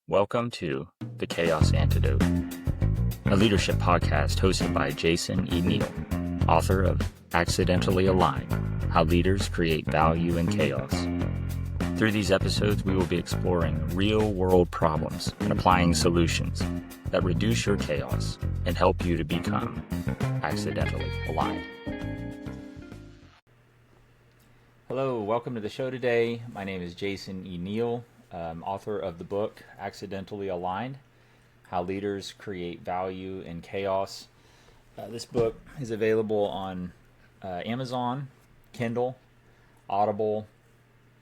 Welcome to The Chaos Antidote, a leadership podcast hosted by Jason E. Neal, author of Accidentally Aligned: How Leaders Create Value in Chaos. Through these episodes, we will be exploring real-world problems and applying solutions that reduce your chaos and help you to become accidentally aligned. Hello, welcome to the show today. My name is Jason E. Neal, author of the book Accidentally Aligned: How Leaders Create Value in Chaos. This book is available on Amazon, Kindle, Audible,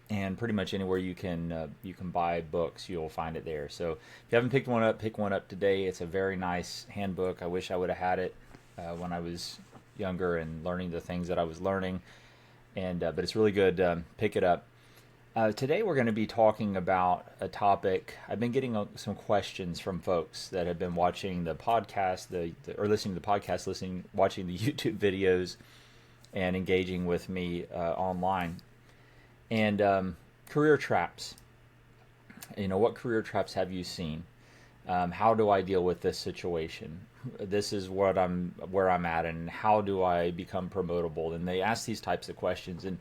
and pretty much anywhere you can buy books, you'll find it there. So if you haven't picked one up, pick one up today. It's a very nice handbook. I wish I would have had it when I was younger and learning the things that I was learning. But it's really good. Pick it up. Today we're going to be talking about a topic. I've been getting some questions from folks that have been watching the podcast, or listening to the podcast, watching the YouTube videos, and engaging with me online. And career traps. You know, what career traps have you seen? How do I deal with this situation? This is where I'm at, and how do I become promotable? And they ask these types of questions. And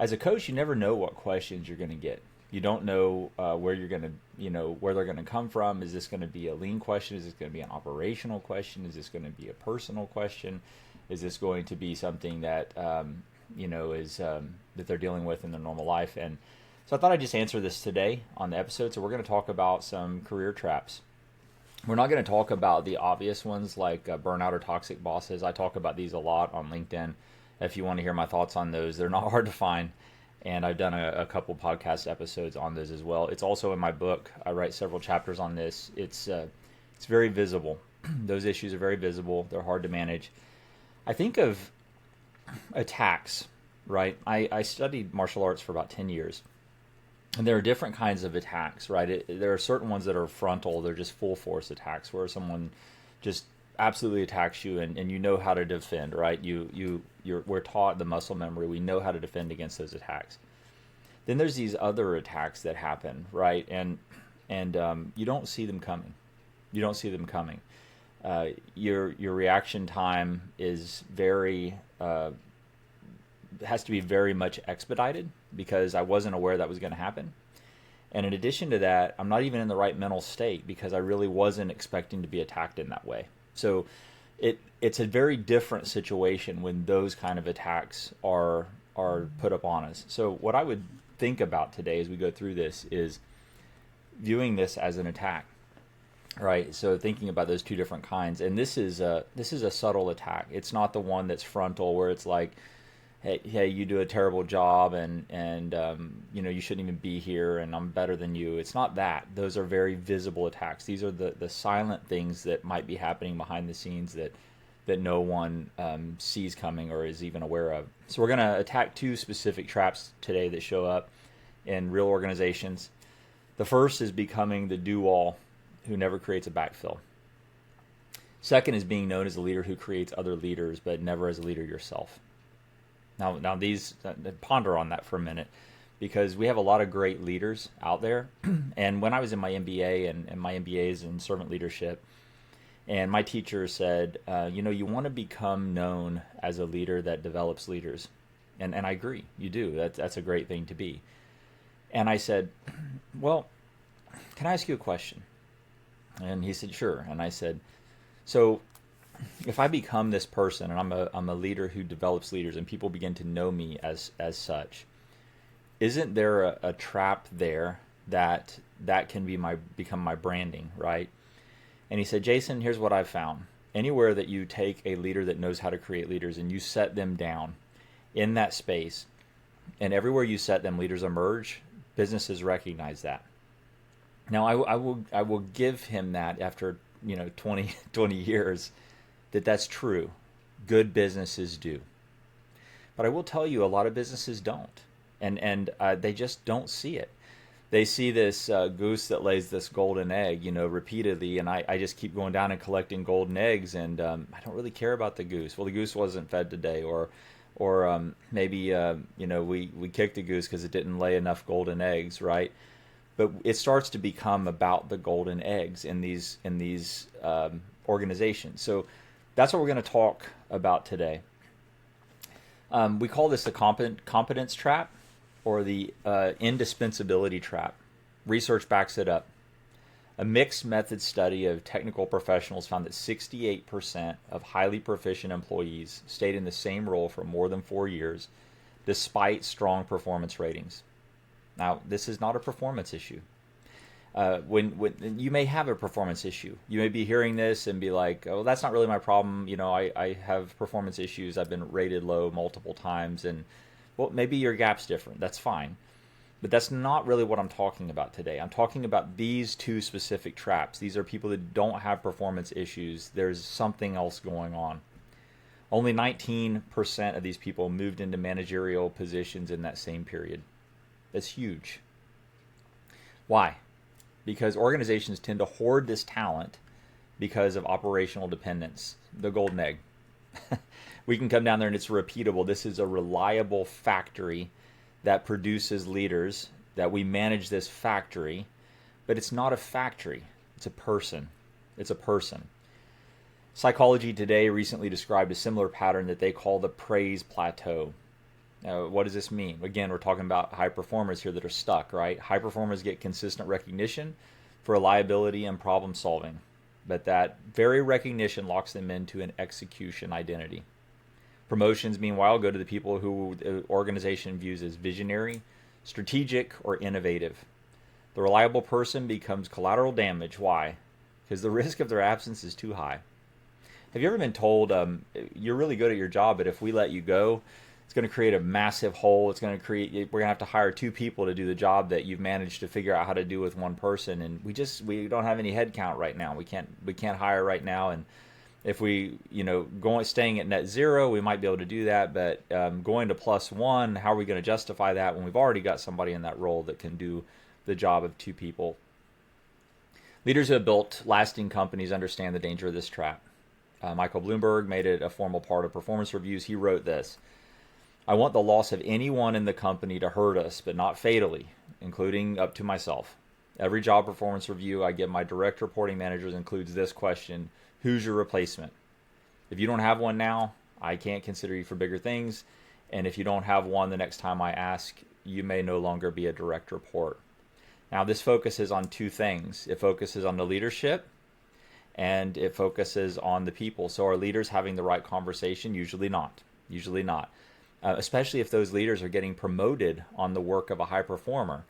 as a coach, you never know what questions you're going to get. You don't know where you're going to, where they're going to come from. Is this going to be a lean question? Is this going to be an operational question? Is this going to be a personal question? Is this going to be something that is that they're dealing with in their normal life? And so I thought I'd just answer this today on the episode. So we're going to talk about some career traps. We're not going to talk about the obvious ones like burnout or toxic bosses. I talk about these a lot on LinkedIn. If you want to hear my thoughts on those, they're not hard to find. And I've done a couple podcast episodes on those as well. It's also in my book. I write several chapters on this. It's very visible. Those issues are very visible. They're hard to manage. I think of attacks, right? I studied martial arts for about 10 years. And there are different kinds of attacks, right? There are certain ones that are frontal. They're just full force attacks where someone just absolutely attacks you and you know how to defend, right? We're taught the muscle memory. We know how to defend against those attacks. Then there's these other attacks that happen, right? And you don't see them coming. You don't see them coming. Your reaction time is has to be very much expedited because I wasn't aware that was going to happen. And in addition to that, I'm not even in the right mental state because I really wasn't expecting to be attacked in that way. So it's a very different situation when those kind of attacks are put up on us. So what I would think about today as we go through this is viewing this as an attack, right? So thinking about those two different kinds. And this is a subtle attack. It's not the one that's frontal where it's like, hey, you do a terrible job and you shouldn't even be here and I'm better than you. It's not that. Those are very visible attacks. These are the silent things that might be happening behind the scenes that no one sees coming or is even aware of. So we're going to attack two specific traps today that show up in real organizations. The first is becoming the do-all who never creates a backfill. Second is being known as a leader who creates other leaders, but never as a leader yourself. Now these, ponder on that for a minute, because we have a lot of great leaders out there. And when I was in my MBA, and my MBA is in servant leadership, and my teacher said, you want to become known as a leader that develops leaders. And I agree, you do. That's a great thing to be. And I said, well, can I ask you a question? And he said, sure. And I said, so if I become this person and I'm a leader who develops leaders and people begin to know me as such, isn't there a trap there that can become my branding, right? And he said, Jason, here's what I've found. Anywhere that you take a leader that knows how to create leaders and you set them down in that space, and everywhere you set them, leaders emerge, businesses recognize that. Now, I will give him that after 20 years, that's true. Good businesses do. But I will tell you, a lot of businesses don't. And they just don't see it. They see this goose that lays this golden egg, repeatedly. And I just keep going down and collecting golden eggs. And I don't really care about the goose. Well, the goose wasn't fed today. Or maybe, we kicked the goose because it didn't lay enough golden eggs, right? but it starts to become about the golden eggs in these organizations. So that's what we're going to talk about today. We call this the competence trap, or the indispensability trap. Research backs it up. A mixed method study of technical professionals found that 68% of highly proficient employees stayed in the same role for more than 4 years, despite strong performance ratings. Now, this is not a performance issue. When you may have a performance issue, you may be hearing this and be like, "Oh, that's not really my problem. I have performance issues. I've been rated low multiple times, and well, maybe your gap's different. That's fine." But that's not really what I'm talking about today. I'm talking about these two specific traps. These are people that don't have performance issues. There's something else going on. Only 19% of these people moved into managerial positions in that same period. That's huge. Why? Because organizations tend to hoard this talent because of operational dependence, the golden egg. We can come down there and it's repeatable. This is a reliable factory that produces leaders, that we manage this factory, but it's not a factory. It's a person. It's a person. Psychology Today recently described a similar pattern that they call the praise plateau. Now, what does this mean? Again, we're talking about high performers here that are stuck, right? High performers get consistent recognition for reliability and problem solving, but that very recognition locks them into an execution identity. Promotions, meanwhile, go to the people who the organization views as visionary, strategic, or innovative. The reliable person becomes collateral damage. Why? Because the risk of their absence is too high. Have you ever been told, you're really good at your job, but if we let you go, it's going to create a massive hole. We're going to have to hire 2 people to do the job that you've managed to figure out how to do with 1 person, and we don't have any headcount right now. We can't hire right now, and if we staying at net zero, we might be able to do that, but going to +1, how are we going to justify that when we've already got somebody in that role that can do the job of 2 people? Leaders who have built lasting companies understand the danger of this trap. Michael Bloomberg made it a formal part of performance reviews. He wrote this: "I want the loss of anyone in the company to hurt us, but not fatally, including up to myself. Every job performance review I give my direct reporting managers includes this question: who's your replacement? If you don't have one now, I can't consider you for bigger things. And if you don't have one the next time I ask, you may no longer be a direct report." Now, this focuses on 2 things. It focuses on the leadership, and it focuses on the people. So are leaders having the right conversation? Usually not. Usually not. Especially if those leaders are getting promoted on the work of a high performer,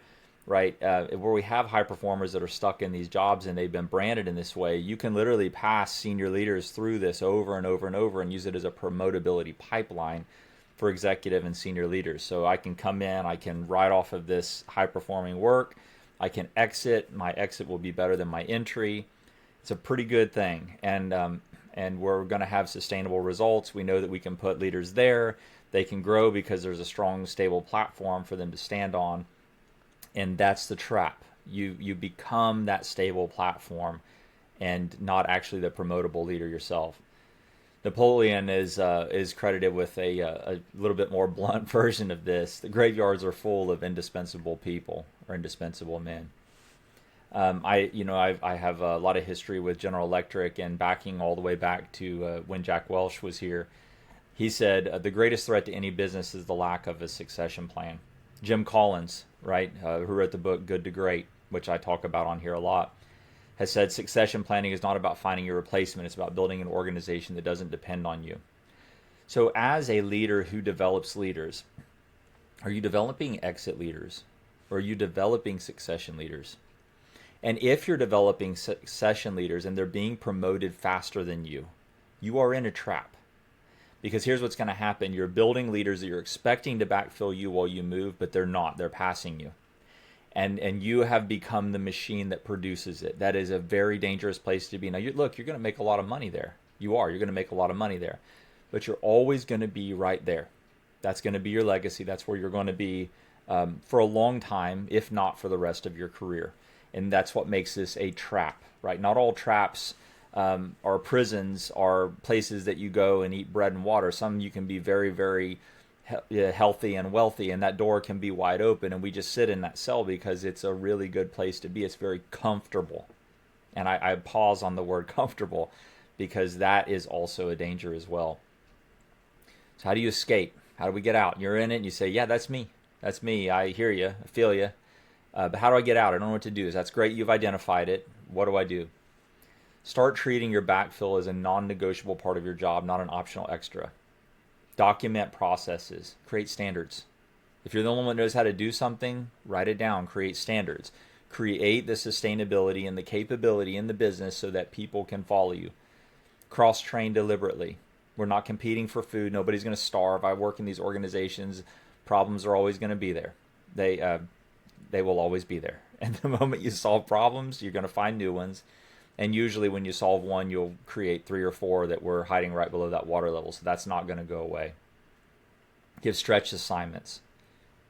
right? Where we have high performers that are stuck in these jobs and they've been branded in this way, you can literally pass senior leaders through this over and over and over and use it as a promotability pipeline for executive and senior leaders. So I can come in, I can ride off of this high performing work, I can exit, my exit will be better than my entry. It's a pretty good thing, and we're going to have sustainable results. We know that we can put leaders there. They can grow because there's a strong, stable platform for them to stand on, and that's the trap. You become that stable platform and not actually the promotable leader yourself. Napoleon is credited with a little bit more blunt version of this. The graveyards are full of indispensable people or indispensable men. I have a lot of history with General Electric, and backing all the way back to when Jack Welch was here. He said, the greatest threat to any business is the lack of a succession plan. Jim Collins, right, who wrote the book Good to Great, which I talk about on here a lot, has said succession planning is not about finding your replacement. It's about building an organization that doesn't depend on you. So as a leader who develops leaders, are you developing exit leaders, or are you developing succession leaders? And if you're developing succession leaders and they're being promoted faster than you, you are in a trap. Because here's what's going to happen. You're building leaders that you're expecting to backfill you while you move, but they're not. They're passing you. And you have become the machine that produces it. That is a very dangerous place to be. Now, you're going to make a lot of money there. You're going to make a lot of money there. But you're always going to be right there. That's going to be your legacy. That's where you're going to be for a long time, if not for the rest of your career. And that's what makes this a trap, right? Not all traps or prisons are places that you go and eat bread and water. Some you can be very, very healthy and wealthy, and that door can be wide open, and we just sit in that cell because it's a really good place to be. It's very comfortable. And I pause on the word comfortable because that is also a danger as well. So how do you escape? How do we get out? You're in it and you say, yeah, that's me. That's me. I hear you. I feel you. But how do I get out? I don't know what to do. That's great. You've identified it. What do I do? Start treating your backfill as a non-negotiable part of your job, not an optional extra. Document processes. Create standards. If you're the only one that knows how to do something, write it down. Create standards. Create the sustainability and the capability in the business so that people can follow you. Cross-train deliberately. We're not competing for food. Nobody's going to starve. I work in these organizations. Problems are always going to be there. They will always be there. And the moment you solve problems, you're going to find new ones. And usually when you solve one, you'll create 3 or 4 that were hiding right below that water level. So that's not going to go away. Give stretch assignments.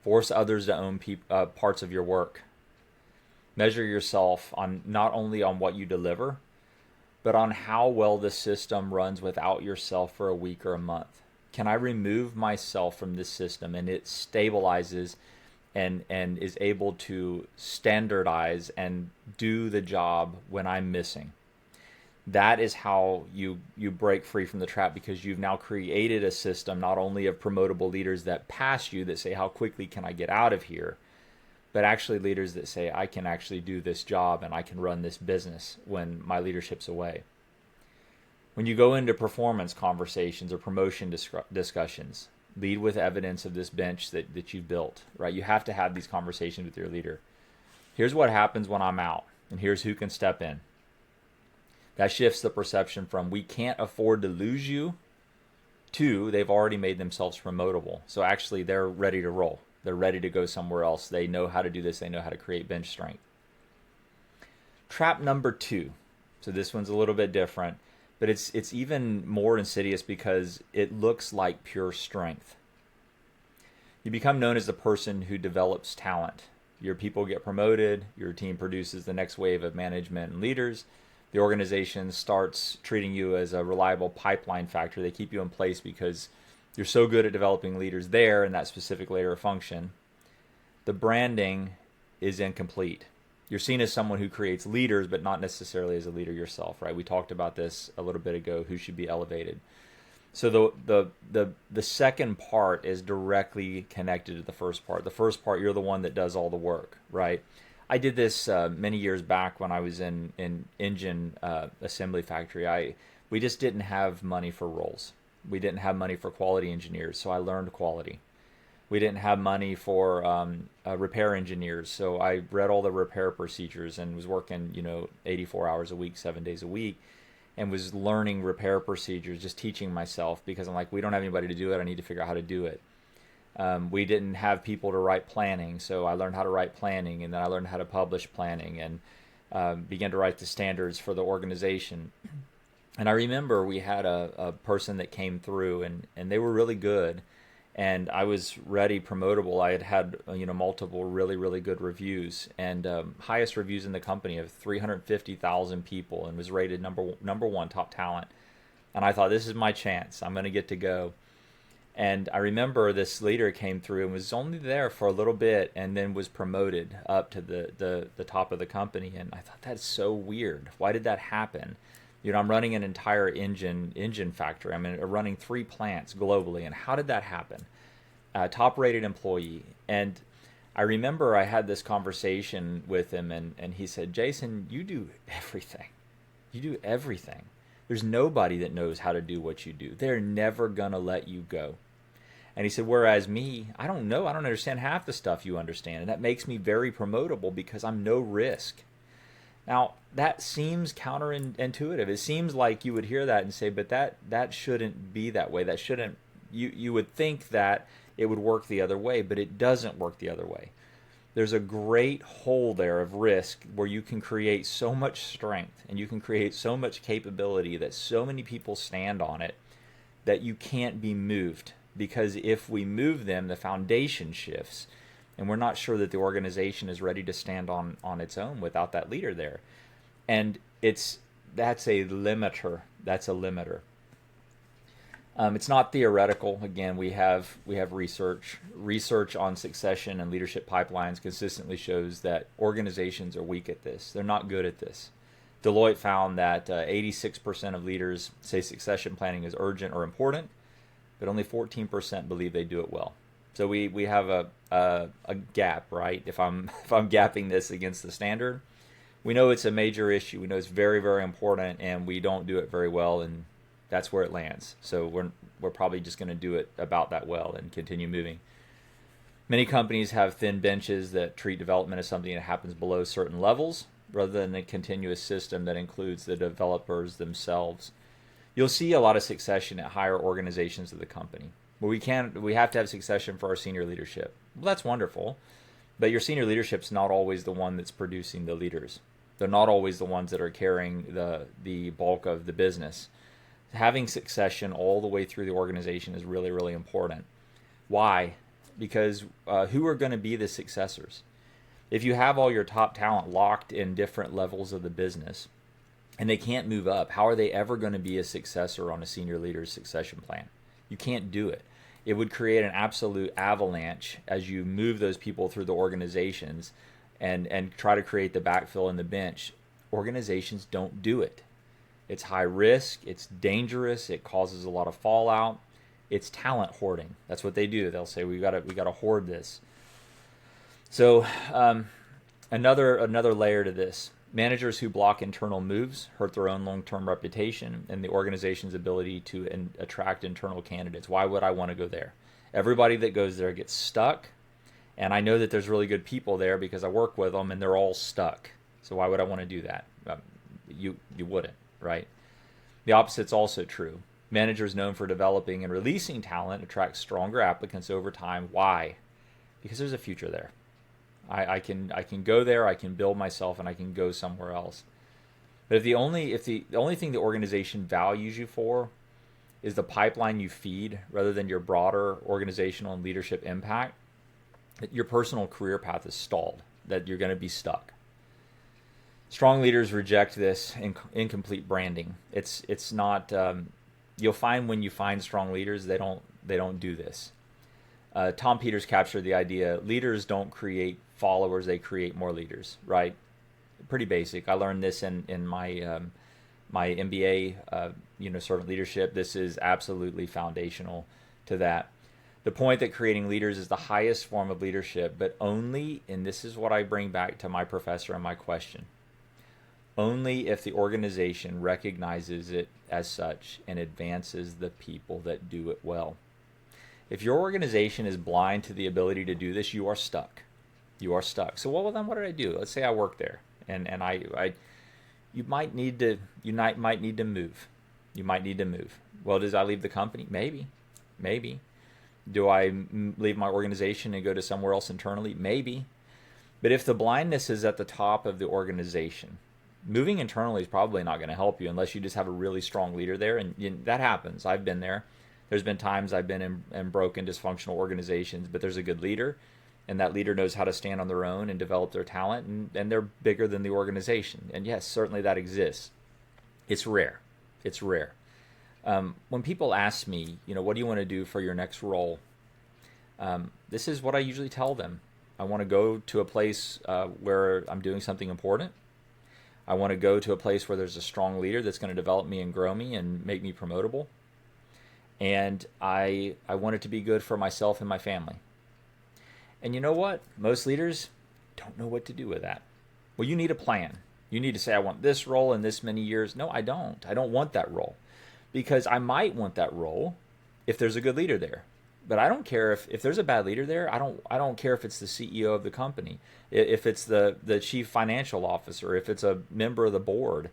Force others to own parts of your work. Measure yourself on not only on what you deliver, but on how well the system runs without yourself for a week or a month. Can I remove myself from this system and it stabilizes and is able to standardize and do the job when I'm missing? That is how you break free from the trap, because you've now created a system not only of promotable leaders that pass you, that say, how quickly can I get out of here? But actually leaders that say, I can actually do this job and I can run this business when my leadership's away. When you go into performance conversations or promotion discussions, lead with evidence of this bench that you've built, right? You have to have these conversations with your leader. Here's what happens when I'm out, and here's who can step in. That shifts the perception from we can't afford to lose you to they've already made themselves promotable. So actually they're ready to roll. They're ready to go somewhere else. They know how to do this. They know how to create bench strength. Trap number 2. So this one's a little bit different, but it's even more insidious because it looks like pure strength. You become known as the person who develops talent. Your people get promoted. Your team produces the next wave of management and leaders. The organization starts treating you as a reliable pipeline factor. They keep you in place because you're so good at developing leaders there in that specific layer of function. The branding is incomplete. You're seen as someone who creates leaders, but not necessarily as a leader yourself, right? We talked about this a little bit ago, who should be elevated. So the second part is directly connected to the first part. The first part, you're the one that does all the work, right? I did this many years back when I was in engine assembly factory. We just didn't have money for roles. We didn't have money for quality engineers, so I learned quality. We didn't have money for repair engineers, so I read all the repair procedures and was working, 84 hours a week, 7 days a week, and was learning repair procedures, just teaching myself, because I'm like, we don't have anybody to do it. I need to figure out how to do it. We didn't have people to write planning, so I learned how to write planning, and then I learned how to publish planning, and began to write the standards for the organization. And I remember we had a person that came through, and they were really good, and I was ready, promotable. I had multiple really, really good reviews, and highest reviews in the company of 350,000 people, and was rated number 1 top talent. And I thought, this is my chance. I'm going to get to go. And I remember this leader came through and was only there for a little bit, and then was promoted up to the top of the company. And I thought, that's so weird. Why did that happen? I'm running an entire engine factory. I'm running 3 plants globally. And how did that happen? Top-rated employee. And I remember I had this conversation with him, and he said, Jason, you do everything. You do everything. There's nobody that knows how to do what you do. They're never going to let you go. And he said, whereas me, I don't know. I don't understand half the stuff you understand. And that makes me very promotable because I'm no risk. Now, that seems counterintuitive. It seems like you would hear that and say, but that shouldn't be that way. That shouldn't, you would think that it would work the other way, but it doesn't work the other way. There's a great hole there of risk where you can create so much strength and you can create so much capability that so many people stand on it that you can't be moved. Because if we move them, the foundation shifts. And we're not sure that the organization is ready to stand on its own without that leader there. And that's a limiter. That's a limiter. It's not theoretical. Again, we have research on succession and leadership pipelines consistently shows that organizations are weak at this. They're not good at this. Deloitte found that 86% of leaders say succession planning is urgent or important, but only 14% believe they do it well. So we have a gap, right? If I'm if I'm gapping this against the standard, we know it's a major issue. We know it's very, very important, and we don't do it very well, and that's where it lands. So we're probably just going to do it about that well and continue moving. Many companies have thin benches that treat development as something that happens below certain levels rather than a continuous system that includes the developers themselves. You'll see a lot of succession at higher organizations of the company. But we have to have succession for our senior leadership. Well, that's wonderful, but your senior leadership's not always the one that's producing the leaders. They're not always the ones that are carrying the bulk of the business. Having succession all the way through the organization is really, really important. Why? Because who are going to be the successors? If you have all your top talent locked in different levels of the business and they can't move up, how are they ever going to be a successor on a senior leader's succession plan? You can't do it. It would create an absolute avalanche as you move those people through the organizations and try to create the backfill in the bench. Organizations don't do it. It's high risk, it's dangerous, it causes a lot of fallout. It's talent hoarding. That's what they do. They'll say we got to hoard this. So another layer to this. Managers who block internal moves hurt their own long-term reputation and the organization's ability to attract internal candidates. Why would I want to go there? Everybody that goes there gets stuck, and I know that there's really good people there because I work with them, and they're all stuck. So why would I want to do that? You wouldn't, right? The opposite's also true. Managers known for developing and releasing talent attract stronger applicants over time. Why? Because there's a future there. I can go there, I can build myself, and I can go somewhere else. But if the only thing the organization values you for is the pipeline you feed rather than your broader organizational and leadership impact, your personal career path is stalled, that you're going to be stuck. Strong leaders reject this incomplete branding. It's not. You'll find when you find strong leaders, they don't do this. Tom Peters captured the idea: leaders don't create followers; they create more leaders. Right? Pretty basic. I learned this in my my MBA, servant leadership. This is absolutely foundational to that. The point that creating leaders is the highest form of leadership, but only, and this is what I bring back to my professor and my question, only if the organization recognizes it as such and advances the people that do it well. If your organization is blind to the ability to do this, you are stuck. You are stuck. So, well, then what did I do? Let's say I work there, and you might need to move. You might need to move. Well, does I leave the company? Maybe. Do I leave my organization and go to somewhere else internally? Maybe. But if the blindness is at the top of the organization, moving internally is probably not going to help you unless you just have a really strong leader there. And that happens. I've been there. There's been times I've been in broken, dysfunctional organizations, but there's a good leader, and that leader knows how to stand on their own and develop their talent, and they're bigger than the organization. And yes, certainly that exists. It's rare. When people ask me, what do you want to do for your next role? This is what I usually tell them. I want to go to a place where I'm doing something important. I want to go to a place where there's a strong leader that's going to develop me and grow me and make me promotable. And I want it to be good for myself and my family. And you know what? Most leaders don't know what to do with that. Well, you need a plan. You need to say, I want this role in this many years. No, I don't. I don't want that role. Because I might want that role if there's a good leader there. But I don't care if there's a bad leader there. I don't care if it's the CEO of the company, if it's the chief financial officer, if it's a member of the board.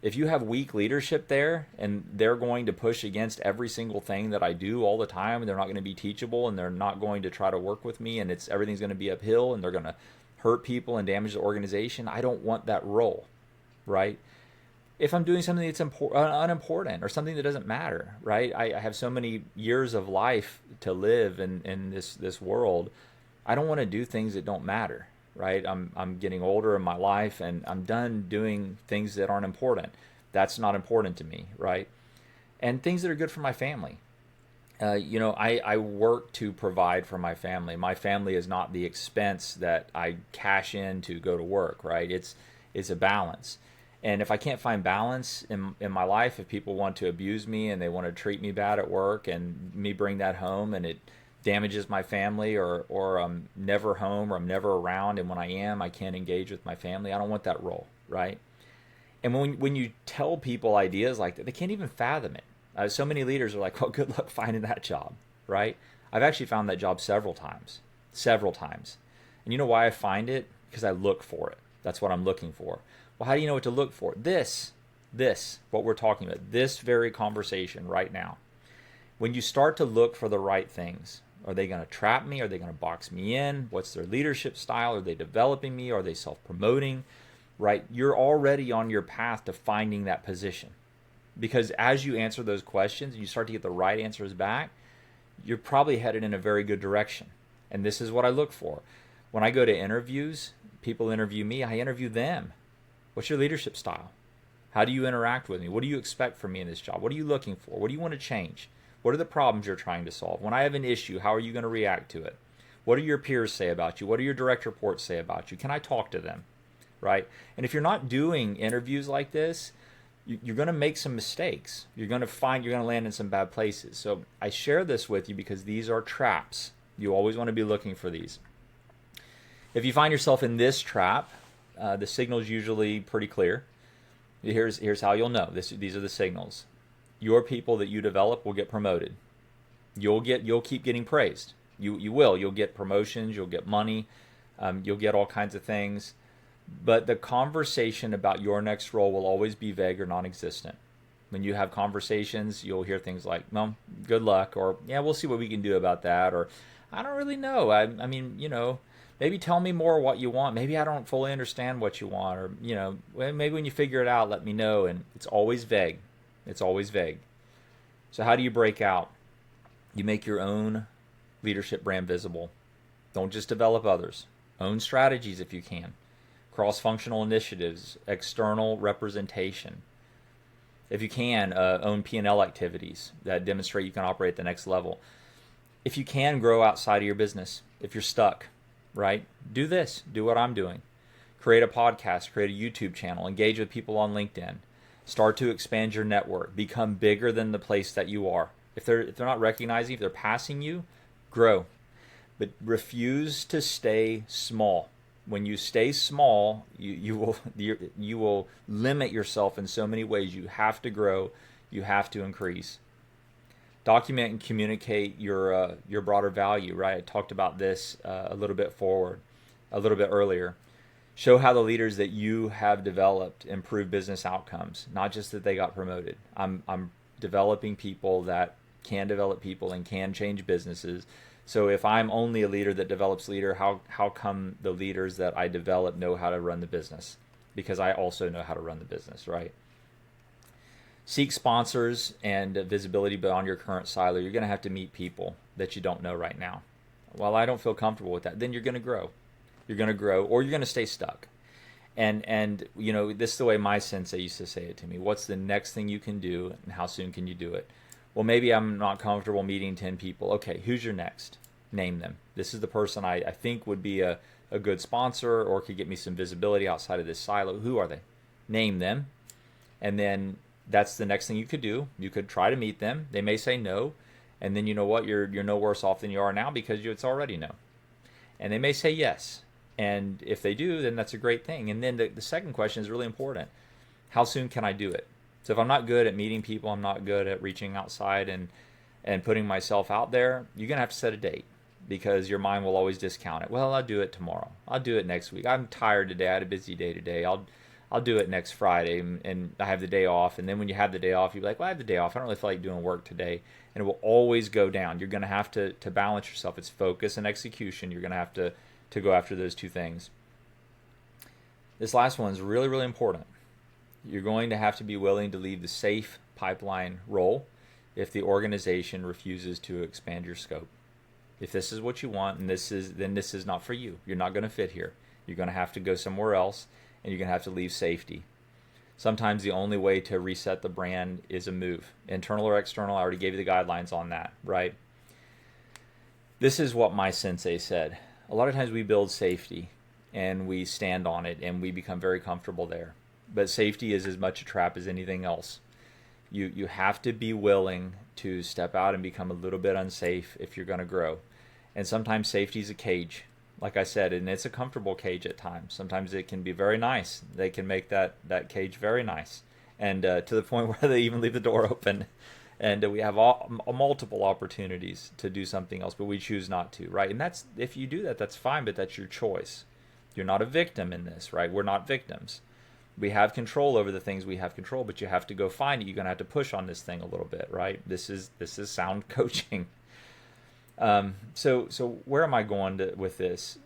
If you have weak leadership there and they're going to push against every single thing that I do all the time, and they're not going to be teachable, and they're not going to try to work with me, and everything's going to be uphill, and they're going to hurt people and damage the organization, I don't want that role, right? If I'm doing something that's unimportant or something that doesn't matter, right? I have so many years of life to live in this world. I don't want to do things that don't matter, right? I'm getting older in my life, and I'm done doing things that aren't important. That's not important to me, right? And things that are good for my family. I work to provide for my family. My family is not the expense that I cash in to go to work, right? It's a balance. And if I can't find balance in my life, if people want to abuse me and they want to treat me bad at work and me bring that home and it damages my family, or I'm never home or I'm never around, and when I am, I can't engage with my family, I don't want that role, right? And when you tell people ideas like that, they can't even fathom it. So many leaders are like, "Well, good luck finding that job," right? I've actually found that job several times. And you know why I find it? Because I look for it. That's what I'm looking for. Well, how do you know what to look for? What we're talking about, this very conversation right now. When you start to look for the right things, are they going to trap me? Are they going to box me in? What's their leadership style? Are they developing me? Are they self-promoting? Right? You're already on your path to finding that position. Because as you answer those questions and you start to get the right answers back, you're probably headed in a very good direction. And this is what I look for. When I go to interviews, people interview me, I interview them. What's your leadership style? How do you interact with me? What do you expect from me in this job? What are you looking for? What do you want to change? What are the problems you're trying to solve? When I have an issue, how are you going to react to it? What do your peers say about you? What do your direct reports say about you? Can I talk to them? Right? And if you're not doing interviews like this, you're going to make some mistakes. You're going to land in some bad places. So I share this with you because these are traps. You always want to be looking for these. If you find yourself in this trap, the signal is usually pretty clear. Here's how you'll know. These are the signals. Your people that you develop will get promoted. You'll keep getting praised. You will. You'll get promotions. You'll get money. You'll get all kinds of things. But the conversation about your next role will always be vague or non-existent. When you have conversations, you'll hear things like, "Well, good luck," or "Yeah, we'll see what we can do about that," or "I don't really know. I mean, maybe tell me more what you want. Maybe I don't fully understand what you want, or maybe when you figure it out, let me know." And it's always vague. It's always vague. So how do you break out? You make your own leadership brand visible. Don't just develop others. Own strategies if you can. Cross-functional initiatives, external representation. If you can, own P&L activities that demonstrate you can operate at the next level. If you can, grow outside of your business. If you're stuck, right? Do this. Do what I'm doing. Create a podcast, create a YouTube channel, engage with people on LinkedIn. Start to expand your network. Become bigger than the place that you are. If they're not recognizing, if they're passing you, grow. But refuse to stay small. When you stay small, you will limit yourself in so many ways. You have to grow. You have to increase. Document and communicate your broader value. Right, I talked about this a little bit earlier. Show how the leaders that you have developed improve business outcomes. Not just that they got promoted. I'm developing people that can develop people and can change businesses. So if I'm only a leader that develops leader, how come the leaders that I develop know how to run the business? Because I also know how to run the business, right? Seek sponsors and visibility beyond your current silo. You're going to have to meet people that you don't know right now. Well, I don't feel comfortable with that. Then you're going to grow. You're going to grow, or you're going to stay stuck. And this is the way my sensei used to say it to me. What's the next thing you can do, and how soon can you do it? Well, maybe I'm not comfortable meeting 10 people. Okay, who's your next? Name them. This is the person I think would be a good sponsor or could get me some visibility outside of this silo. Who are they? Name them. And then that's the next thing you could do. You could try to meet them. They may say no. And then you know what? You're no worse off than you are now because it's already no. And they may say yes. And if they do, then that's a great thing. And then the second question is really important. How soon can I do it? So if I'm not good at meeting people, I'm not good at reaching outside and putting myself out there, you're going to have to set a date because your mind will always discount it. Well, I'll do it tomorrow. I'll do it next week. I'm tired today. I had a busy day today. I'll do it next Friday, and I have the day off. And then when you have the day off, you're like, well, I have the day off. I don't really feel like doing work today. And it will always go down. You're going to have to balance yourself. It's focus and execution. You're going to have to go after those two things. This last one is really, really important. You're going to have to be willing to leave the safe pipeline role if the organization refuses to expand your scope. If this is what you want, and then this is not for you. You're not going to fit here. You're going to have to go somewhere else, and you're going to have to leave safety. Sometimes the only way to reset the brand is a move, internal or external. I already gave you the guidelines on that, right? This is what my sensei said. A lot of times we build safety and we stand on it and we become very comfortable there. But safety is as much a trap as anything else. You have to be willing to step out and become a little bit unsafe if you're going to grow. And sometimes safety is a cage, like I said, and it's a comfortable cage at times. Sometimes it can be very nice. They can make that cage very nice, and to the point where they even leave the door open. And we have multiple opportunities to do something else, but we choose not to, right? And that's, if you do that, that's fine, but that's your choice. You're not a victim in this, right? We're not victims. We have control over the things we have control, but you have to go find it. You're going to have to push on this thing a little bit, right? This is sound coaching. So where am I going with this?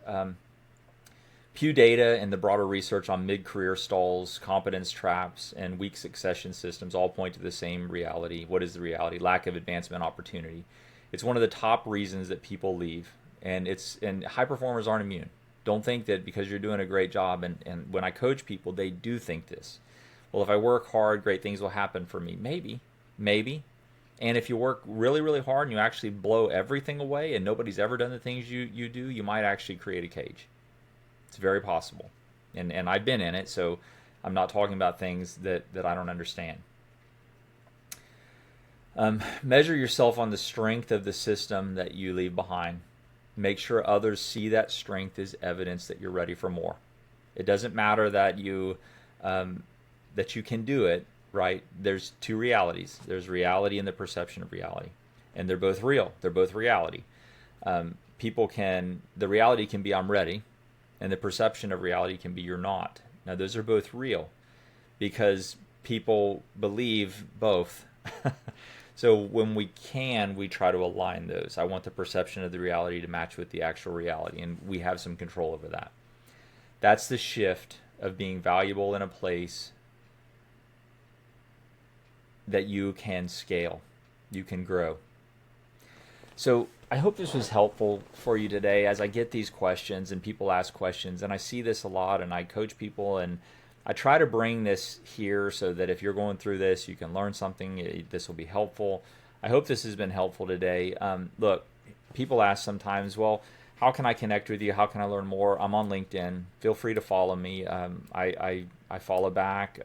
Pew data and the broader research on mid-career stalls, competence traps, and weak succession systems all point to the same reality. What is the reality? Lack of advancement opportunity. It's one of the top reasons that people leave, and high performers aren't immune. Don't think that because you're doing a great job, and when I coach people, they do think this. Well, if I work hard, great things will happen for me. Maybe. And if you work really, really hard and you actually blow everything away and nobody's ever done the things you do, you might actually create a cage. It's very possible. And I've been in it, so I'm not talking about things that I don't understand. Measure yourself on the strength of the system that you leave behind. Make sure others see that strength as evidence that you're ready for more. It doesn't matter that you can do it, right? There's two realities. There's reality and the perception of reality. And they're both real. They're both reality. The reality can be I'm ready, and the perception of reality can be you're not. Now, those are both real because people believe both. So when we try to align those. I want the perception of the reality to match with the actual reality, and we have some control over that. That's the shift of being valuable in a place that you can scale, you can grow. So I hope this was helpful for you today as I get these questions and people ask questions, and I see this a lot, and I coach people, and I try to bring this here so that if you're going through this, you can learn something. This will be helpful. I hope this has been helpful today. Look, people ask sometimes, well, how can I connect with you? How can I learn more? I'm on LinkedIn. Feel free to follow me. I follow back.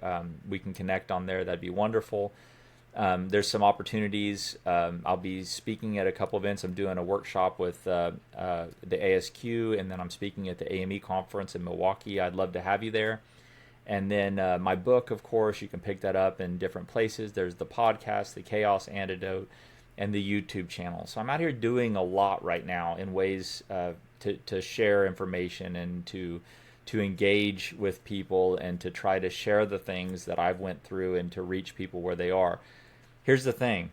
We can connect on there. That'd be wonderful. There's some opportunities. I'll be speaking at a couple events. I'm doing a workshop with the ASQ, and then I'm speaking at the AME conference in Milwaukee. I'd love to have you there. And then my book, of course, you can pick that up in different places. There's the podcast, the Chaos Antidote, and the YouTube channel. So I'm out here doing a lot right now in ways to share information and to engage with people and to try to share the things that I've went through and to reach people where they are. Here's the thing.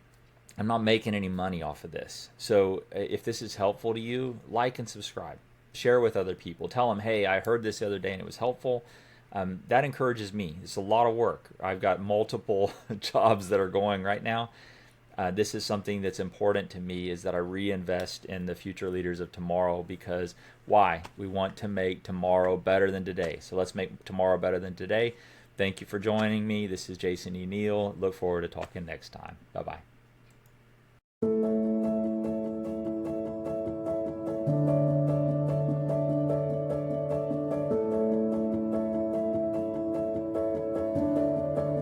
I'm not making any money off of this. So if this is helpful to you, like and subscribe. Share with other people. Tell them, hey, I heard this the other day and it was helpful. That encourages me. It's a lot of work. I've got multiple jobs that are going right now. This is something that's important to me, is that I reinvest in the future leaders of tomorrow, because why? We want to make tomorrow better than today. So let's make tomorrow better than today. Thank you for joining me. This is Jason E. Neal. Look forward to talking next time. Bye-bye.